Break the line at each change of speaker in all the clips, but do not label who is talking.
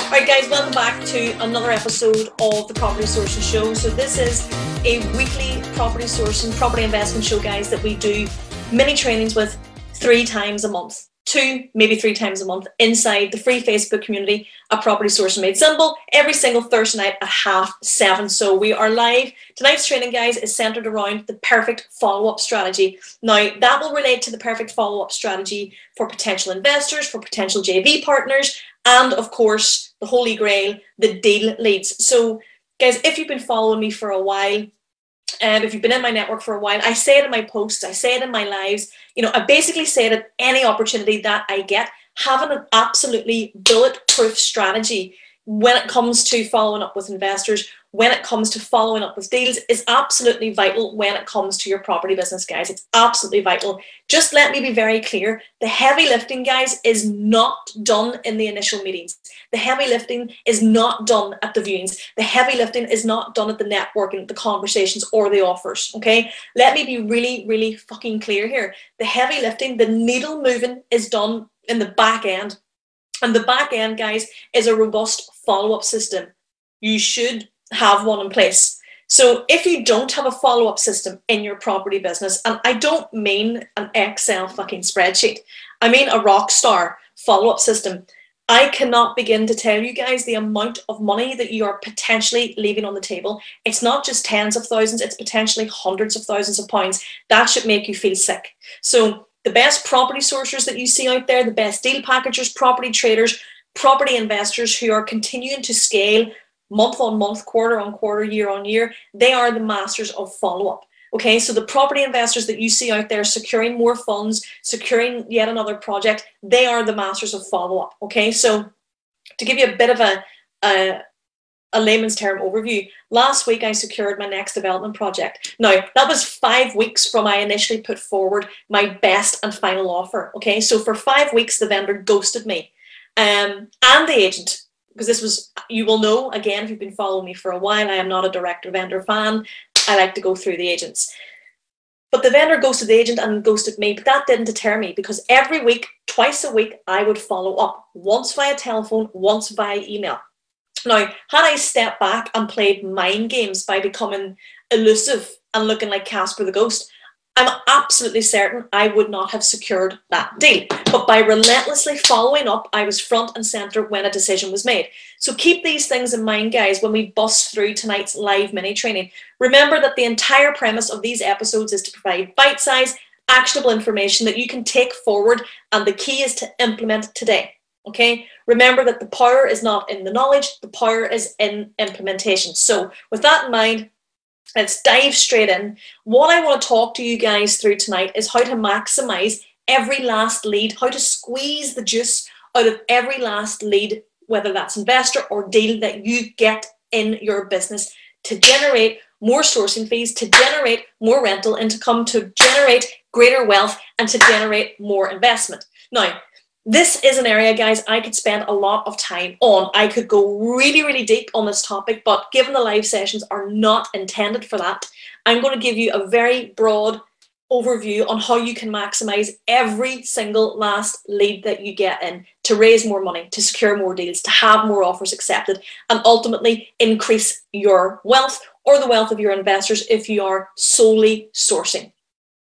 Alright guys, welcome back to another episode of the Property Sourcing Show. So this is a weekly property sourcing, property investment show, guys, that we do mini trainings with 3 times a month. 2, maybe 3 times a month inside the free Facebook community at Property Sourcing Made Simple every single Thursday night at 7:30. So we are live. Tonight's training, guys, is centered around the perfect follow-up strategy. Now, that will relate to the perfect follow-up strategy for potential investors, for potential JV partners, and of course, the holy grail, the deal leads. So guys, if you've been following me for a while, if you've been in my network for a while, I say it in my posts, I say it in my lives, I basically say that any opportunity that I get, having an absolutely bulletproof strategy when it comes to following up with investors, when it comes to following up with deals, is absolutely vital when it comes to your property business, guys. It's absolutely vital. Just let me be very clear. The heavy lifting, guys, is not done in the initial meetings. The heavy lifting is not done at the viewings. The heavy lifting is not done at the networking, the conversations, or the offers, okay? Let me be really, really fucking clear here. The heavy lifting, the needle moving, is done in the back end. And the back end, guys, is a robust follow-up system. You should have one in place. So if you don't have a follow-up system in your property business, and I don't mean an Excel fucking spreadsheet, I mean a rock star follow-up system, I cannot begin to tell you guys the amount of money that you are potentially leaving on the table. It's not just tens of thousands, it's potentially hundreds of thousands of pounds. That should make you feel sick. So the best property sourcers that you see out there, the best deal packagers, property traders, property investors who are continuing to scale month on month, quarter on quarter, year on year, they are the masters of follow-up. Okay, so the property investors that you see out there securing more funds, securing yet another project, they are the masters of follow-up. Okay, so to give you a bit of a layman's term overview, last week I secured my next development project. Now, that was 5 weeks from I initially put forward my best and final offer. Okay, so for 5 weeks, the vendor ghosted me and the agent. Because this was, you will know, again, if you've been following me for a while, I am not a direct vendor fan. I like to go through the agents. But the vendor ghosted the agent and ghosted me, but that didn't deter me, because every week, twice a week, I would follow up, once via telephone, once via email. Now, had I stepped back and played mind games by becoming elusive and looking like Casper the Ghost, I'm absolutely certain I would not have secured that deal. But by relentlessly following up, I was front and center when a decision was made. So keep these things in mind, guys, when we bust through tonight's live mini training. Remember that the entire premise of these episodes is to provide bite-sized, actionable information that you can take forward, and the key is to implement today. Okay? Remember that the power is not in the knowledge, the power is in implementation. So with that in mind, let's dive straight in. What I want to talk to you guys through tonight is how to maximize every last lead, how to squeeze the juice out of every last lead, whether that's investor or deal that you get in your business, to generate more sourcing fees, to generate more rental income, to generate greater wealth, and to generate more investment. Now, this is an area, guys, I could spend a lot of time on. I could go really, really deep on this topic, but given the live sessions are not intended for that, I'm going to give you a very broad overview on how you can maximize every single last lead that you get in to raise more money, to secure more deals, to have more offers accepted, and ultimately increase your wealth or the wealth of your investors if you are solely sourcing.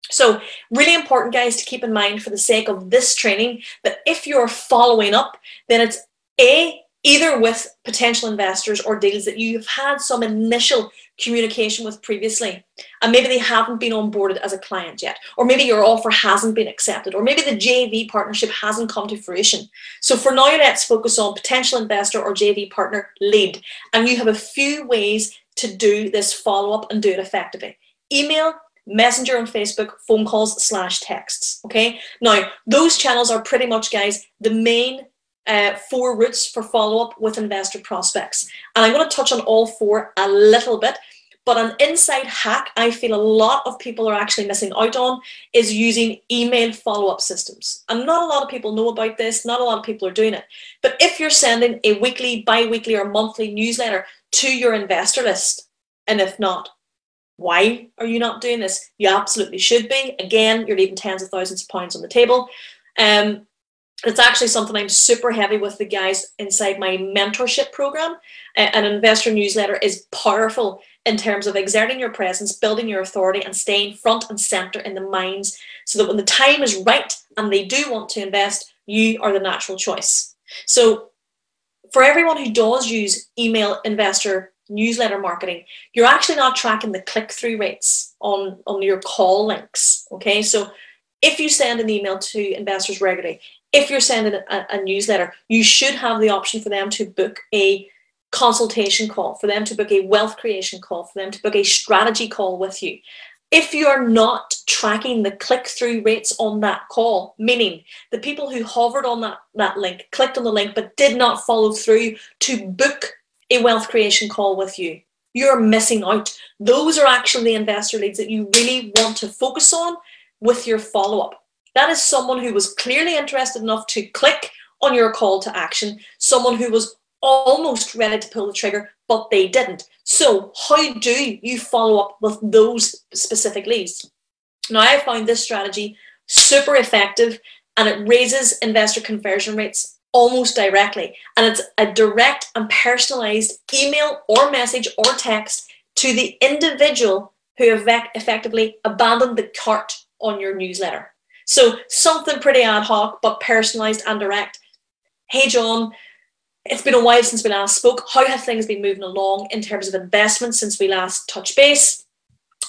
So really important, guys, to keep in mind for the sake of this training, that if you're following up, then it's either with potential investors or deals that you've had some initial communication with previously, and maybe they haven't been onboarded as a client yet, or maybe your offer hasn't been accepted, or maybe the JV partnership hasn't come to fruition. So for now, let's focus on potential investor or JV partner lead. And you have a few ways to do this follow-up and do it effectively. Email, Messenger on Facebook, phone calls / texts. Okay, now those channels are pretty much, guys, the main 4 routes for follow-up with investor prospects, and I'm going to touch on all 4 a little bit. But an inside hack I feel a lot of people are actually missing out on is using email follow-up systems. And not a lot of people know about this, not a lot of people are doing it. But if you're sending a weekly, bi-weekly or monthly newsletter to your investor list, and if not, why are you not doing this? You absolutely should be. Again, you're leaving tens of thousands of pounds on the table. It's actually something I'm super heavy with the guys inside my mentorship program. An investor newsletter is powerful in terms of exerting your presence, building your authority, and staying front and center in the minds so that when the time is right and they do want to invest, you are the natural choice. So for everyone who does use email investor newsletter marketing, you're actually not tracking the click-through rates on your call links. Okay, so if you send an email to investors regularly, if you're sending a newsletter, you should have the option for them to book a consultation call, for them to book a wealth creation call, for them to book a strategy call with you. If you are not tracking the click-through rates on that call, meaning the people who hovered on that link, clicked on the link, but did not follow through to book a wealth creation call with you, you're missing out. Those are actually the investor leads that you really want to focus on with your follow-up. That is someone who was clearly interested enough to click on your call to action, someone who was almost ready to pull the trigger, but they didn't. So how do you follow up with those specific leads? Now, I found this strategy super effective, and it raises investor conversion rates almost directly. And it's a direct and personalized email or message or text to the individual who have effectively abandoned the cart on your newsletter. So something pretty ad hoc, but personalized and direct. Hey, John, it's been a while since we last spoke. How have things been moving along in terms of investment since we last touched base?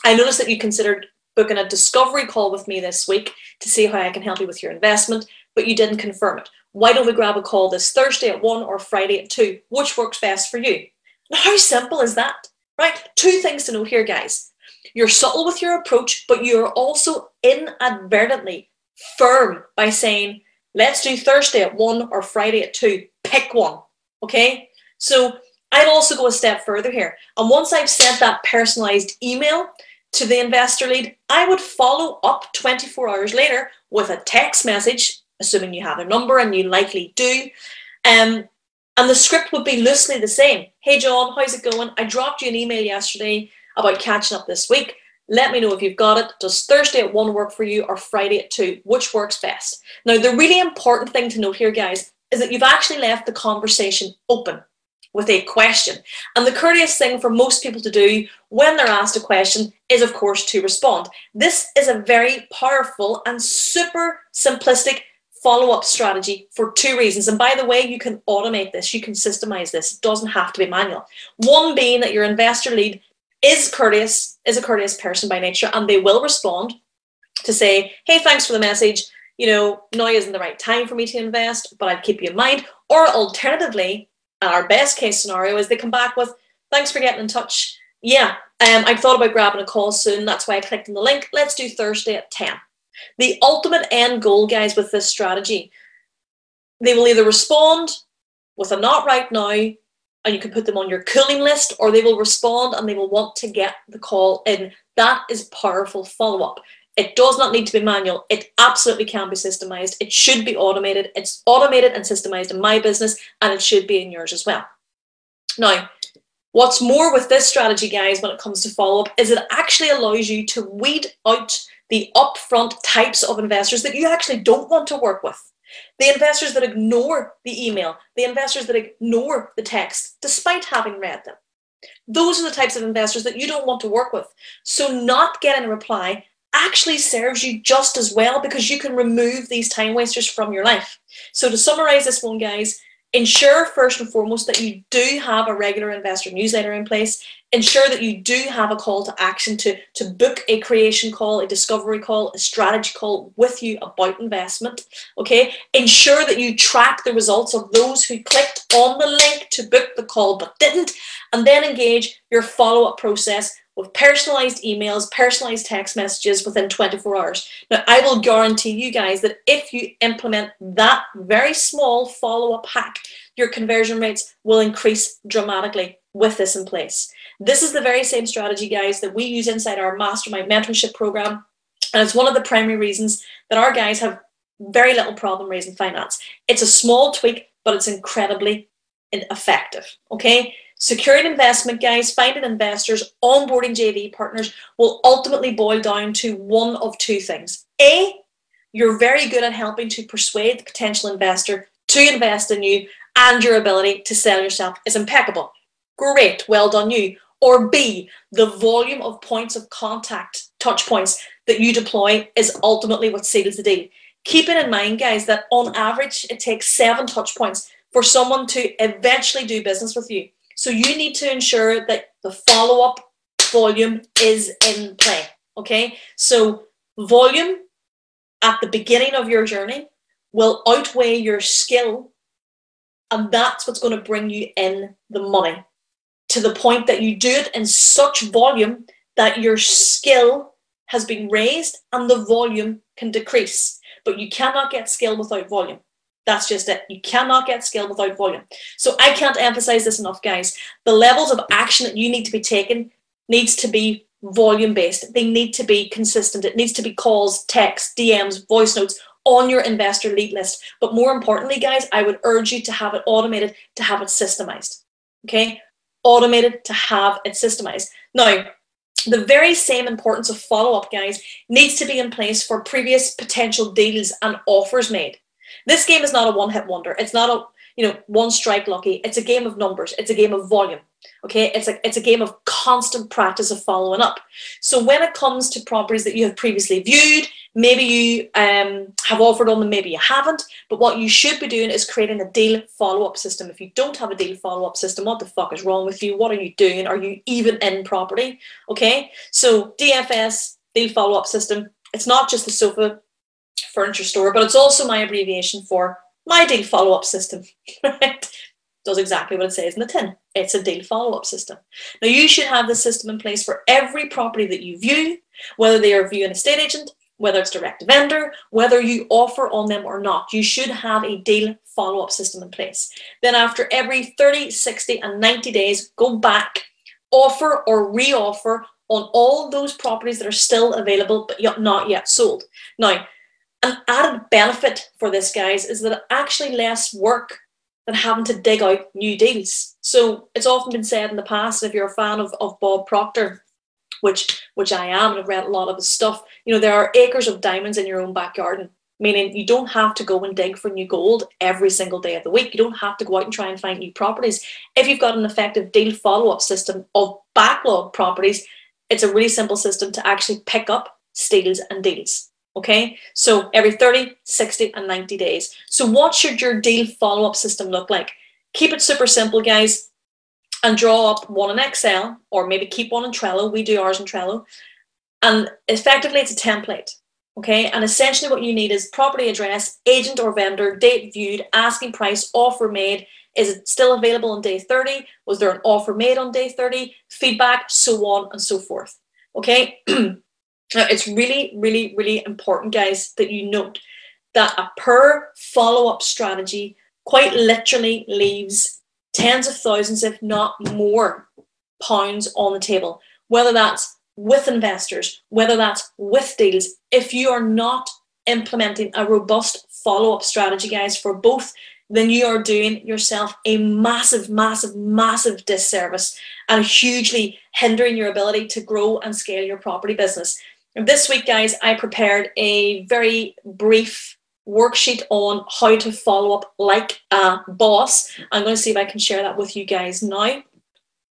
I noticed that you considered booking a discovery call with me this week to see how I can help you with your investment, but you didn't confirm it. Why don't we grab a call this Thursday at 1 or Friday at 2? Which works best for you? Now, how simple is that, right? Two things to know here, guys. You're subtle with your approach, but you're also inadvertently firm by saying, let's do Thursday at 1 or Friday at 2. Pick one, okay? So I'd also go a step further here. And once I've sent that personalized email to the investor lead, I would follow up 24 hours later with a text message, assuming you have a number, and you likely do. And the script would be loosely the same. Hey, John, how's it going? I dropped you an email yesterday about catching up this week. Let me know if you've got it. Does Thursday at 1 work for you, or Friday at 2? Which works best? Now, the really important thing to note here, guys, is that you've actually left the conversation open with a question. And the courteous thing for most people to do when they're asked a question is, of course, to respond. This is a very powerful and super simplistic follow-up strategy for two reasons. And by the way, you can automate this. You can systemize this. It doesn't have to be manual. One being that your investor lead is a courteous person by nature, and they will respond to say, hey, thanks for the message. You know, now isn't the right time for me to invest, but I'd keep you in mind. Or alternatively, our best case scenario is they come back with, thanks for getting in touch. Yeah, I thought about grabbing a call soon. That's why I clicked on the link. Let's do Thursday at 10. The ultimate end goal, guys, with this strategy, they will either respond with a not right now, and you can put them on your cooling list, or they will respond and they will want to get the call in. That is powerful follow-up. It does not need to be manual. It absolutely can be systemized. It should be automated. It's automated and systemized in my business, and it should be in yours as well. Now, what's more with this strategy, guys, when it comes to follow-up, is it actually allows you to weed out the upfront types of investors that you actually don't want to work with. The investors that ignore the email, the investors that ignore the text, despite having read them. Those are the types of investors that you don't want to work with. So not getting a reply actually serves you just as well, because you can remove these time wasters from your life. So to summarize this one, guys, ensure first and foremost that you do have a regular investor newsletter in place. Ensure that you do have a call to action to book a creation call, a discovery call, a strategy call with you about investment. Okay. Ensure that you track the results of those who clicked on the link to book the call but didn't, and then engage your follow-up process with personalized emails, personalized text messages within 24 hours. Now, I will guarantee you guys that if you implement that very small follow-up hack, your conversion rates will increase dramatically with this in place. This is the very same strategy, guys, that we use inside our mastermind mentorship program. And it's one of the primary reasons that our guys have very little problem raising finance. It's a small tweak, but it's incredibly effective. Okay. Securing investment, guys, finding investors, onboarding JV partners will ultimately boil down to one of two things. A, you're very good at helping to persuade the potential investor to invest in you, and your ability to sell yourself is impeccable. Great, well done you. Or B, the volume of points of contact, touch points that you deploy is ultimately what seals the deal. Keep it in mind, guys, that on average, it takes 7 touch points for someone to eventually do business with you. So you need to ensure that the follow-up volume is in play, okay? So volume at the beginning of your journey will outweigh your skill, and that's what's going to bring you in the money, to the point that you do it in such volume that your skill has been raised and the volume can decrease. But you cannot get skill without volume. That's just it. You cannot get skill without volume. So I can't emphasize this enough, guys. The levels of action that you need to be taken needs to be volume based. They need to be consistent. It needs to be calls, texts, DMs, voice notes on your investor lead list. But more importantly, guys, I would urge you to have it automated, to have it systemized. Okay? Automated, to have it systemized. Now, the very same importance of follow-up, guys, needs to be in place for previous potential deals and offers made. This game is not a one-hit wonder. It's not a one strike lucky. It's a game of numbers. It's a game of volume. Okay, it's a game of constant practice of following up. So when it comes to properties that you have previously viewed, maybe you have offered on them, maybe you haven't, but what you should be doing is creating a deal follow-up system. If you don't have a deal follow-up system, what the fuck is wrong with you? What are you doing? Are you even in property? Okay, so DFS, deal follow-up system, it's not just the sofa furniture store, but it's also my abbreviation for my deal follow-up system, right? Does exactly what it says in the tin. It's a deal follow-up system. Now, you should have this system in place for every property that you view, whether they are viewing an estate agent, whether it's direct to vendor, whether you offer on them or not. You should have a deal follow-up system in place. Then after every 30, 60, and 90 days, go back, offer or re-offer on all those properties that are still available but not yet sold. Now, an added benefit for this, guys, is that it's actually less work than having to dig out new deals. So it's often been said in the past, if you're a fan of Bob Proctor, which I am, and I've read a lot of his stuff, there are acres of diamonds in your own backyard, meaning you don't have to go and dig for new gold every single day of the week. You don't have to go out and try and find new properties. If you've got an effective deal follow-up system of backlog properties, it's a really simple system to actually pick up steals and deals. Okay, so every 30, 60, and 90 days. So what should your deal follow-up system look like? Keep it super simple, guys, and draw up one in Excel, or maybe keep one in Trello. We do ours in Trello. And effectively, it's a template. Okay, and essentially what you need is property address, agent or vendor, date viewed, asking price, offer made. Is it still available on day 30? Was there an offer made on day 30? Feedback, so on and so forth. Okay. Now, it's really, really, really important, guys, that you note that a per follow-up strategy quite literally leaves tens of thousands, if not more, pounds on the table, whether that's with investors, whether that's with deals. If you are not implementing a robust follow-up strategy, guys, for both, then you are doing yourself a massive, massive, massive disservice and hugely hindering your ability to grow and scale your property business. This week, guys, I prepared a very brief worksheet on how to follow up like a boss. I'm going to see if I can share that with you guys now.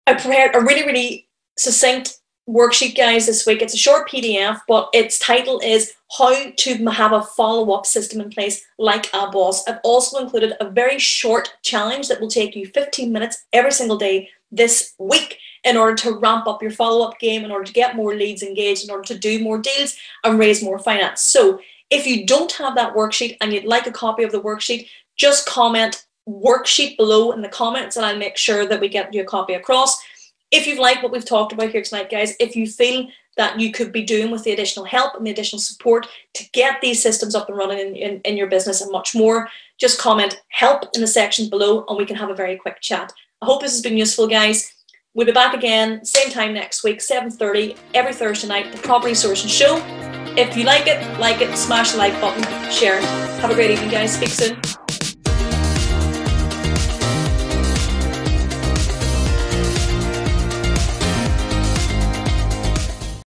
I prepared a really, really succinct worksheet, guys, this week. It's a short PDF, but its title is How to Have a Follow-Up System in Place Like a Boss. I've also included a very short challenge that will take you 15 minutes every single day this week in order to ramp up your follow-up game, in order to get more leads engaged, in order to do more deals and raise more finance. So if you don't have that worksheet and you'd like a copy of the worksheet, just comment worksheet below in the comments and I'll make sure that we get you a copy across. If you've liked what we've talked about here tonight, guys, if you feel that you could be doing with the additional help and the additional support to get these systems up and running in your business and much more, just comment help in the section below and we can have a very quick chat. I hope this has been useful, guys. We'll be back again, same time next week, 7:30, every Thursday night, the Property Sourcing Show. If you like it, smash the like button, share it. Have a great evening, guys. Speak soon.